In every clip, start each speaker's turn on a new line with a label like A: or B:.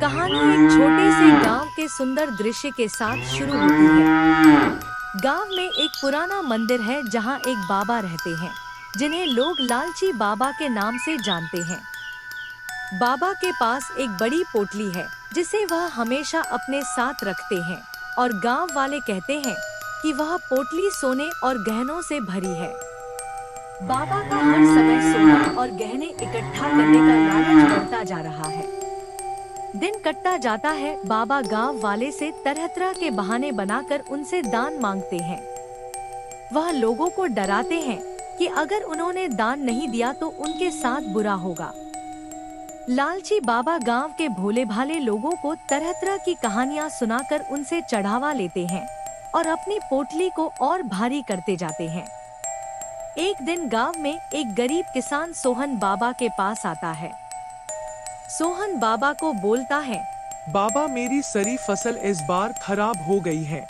A: कहानी एक छोटे से गांव के सुंदर दृश्य के साथ शुरू होती है। गांव में एक पुराना मंदिर है जहां एक बाबा रहते हैं, जिन्हें लोग लालची बाबा के नाम से जानते हैं। बाबा के पास एक बड़ी पोटली है जिसे वह हमेशा अपने साथ रखते हैं और गांव वाले कहते हैं कि वह पोटली सोने और गहनों से भरी है। बाबा का हर समय सोना और गहने इकट्ठा करने का लालच बढ़ता जा रहा है। दिन कटता जाता है। बाबा गांव वाले से तरह तरह के बहाने बनाकर उनसे दान मांगते हैं। वह लोगों को डराते हैं कि अगर उन्होंने दान नहीं दिया तो उनके साथ बुरा होगा। लालची बाबा गांव के भोले भाले लोगों को तरह तरह की कहानियां सुनाकर उनसे चढ़ावा लेते हैं और अपनी पोटली को और भारी करते जाते हैं। एक दिन गांव में एक गरीब किसान सोहन बाबा के पास आता है। सोहन बाबा को बोलता है,
B: बाबा, मेरी सारी फसल इस बार खराब हो गई है।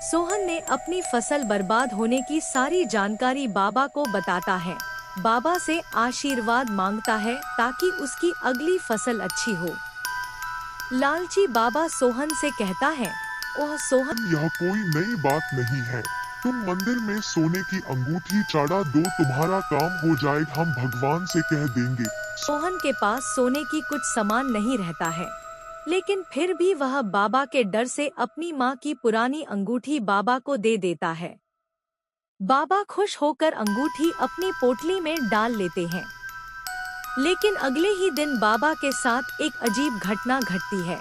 A: सोहन ने अपनी फसल बर्बाद होने की सारी जानकारी बाबा को बताता है। बाबा से आशीर्वाद मांगता है ताकि उसकी अगली फसल अच्छी हो। लालची बाबा सोहन से कहता है, ओह सोहन,
C: यह कोई नई बात नहीं है। तुम मंदिर में सोने की अंगूठी चढ़ा दो, तुम्हारा काम हो जाएगा, हम भगवान से कह देंगे।
A: सोहन के पास सोने की कुछ सामान नहीं रहता है, लेकिन फिर भी वह बाबा के डर से अपनी माँ की पुरानी अंगूठी बाबा को दे देता है। बाबा खुश होकर अंगूठी अपनी पोटली में डाल लेते हैं। लेकिन अगले ही दिन बाबा के साथ एक अजीब घटना घटती है।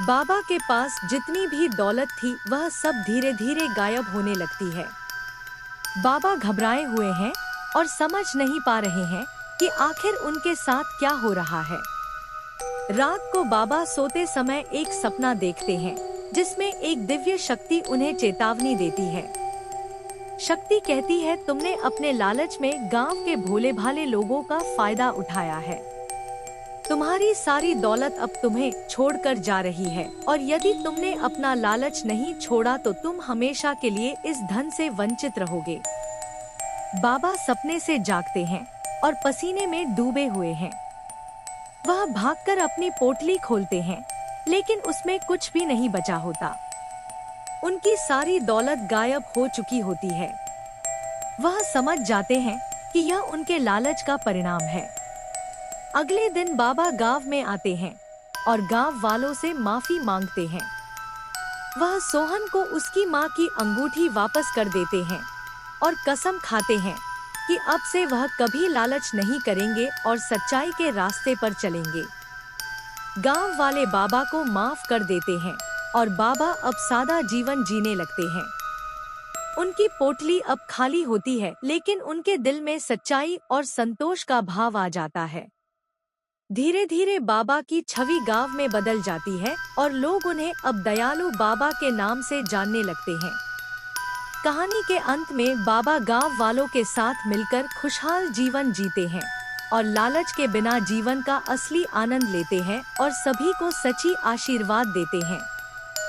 A: बाबा के पास जितनी भी दौलत थी वह सब धीरे धीरे गायब होने लगती है। बाबा घबराए हुए हैं और समझ नहीं पा रहे हैं कि आखिर उनके साथ क्या हो रहा है। रात को बाबा सोते समय एक सपना देखते हैं जिसमें एक दिव्य शक्ति उन्हें चेतावनी देती है। शक्ति कहती है, तुमने अपने लालच में गांव के भोले भाले लोगों का फायदा उठाया है। तुम्हारी सारी दौलत अब तुम्हें छोड़कर जा रही है और यदि तुमने अपना लालच नहीं छोड़ा तो तुम हमेशा के लिए इस धन से वंचित रहोगे। बाबा सपने से जागते हैं और पसीने में डूबे हुए हैं। वह भागकर अपनी पोटली खोलते हैं, लेकिन उसमें कुछ भी नहीं बचा होता। उनकी सारी दौलत गायब हो चुकी होती है। वह समझ जाते हैं कि यह उनके लालच का परिणाम है। अगले दिन बाबा गांव में आते हैं और गांव वालों से माफी मांगते हैं। वह सोहन को उसकी मां की अंगूठी वापस कर देते हैं और कसम खाते हैं कि अब से वह कभी लालच नहीं करेंगे और सच्चाई के रास्ते पर चलेंगे। गांव वाले बाबा को माफ कर देते हैं और बाबा अब सादा जीवन जीने लगते हैं। उनकी पोटली अब खाली होती है, लेकिन उनके दिल में सच्चाई और संतोष का भाव आ जाता है। धीरे धीरे बाबा की छवि गांव में बदल जाती है और लोग उन्हें अब दयालु बाबा के नाम से जानने लगते हैं। कहानी के अंत में बाबा गांव वालों के साथ मिलकर खुशहाल जीवन जीते हैं और लालच के बिना जीवन का असली आनंद लेते हैं और सभी को सच्ची आशीर्वाद देते हैं।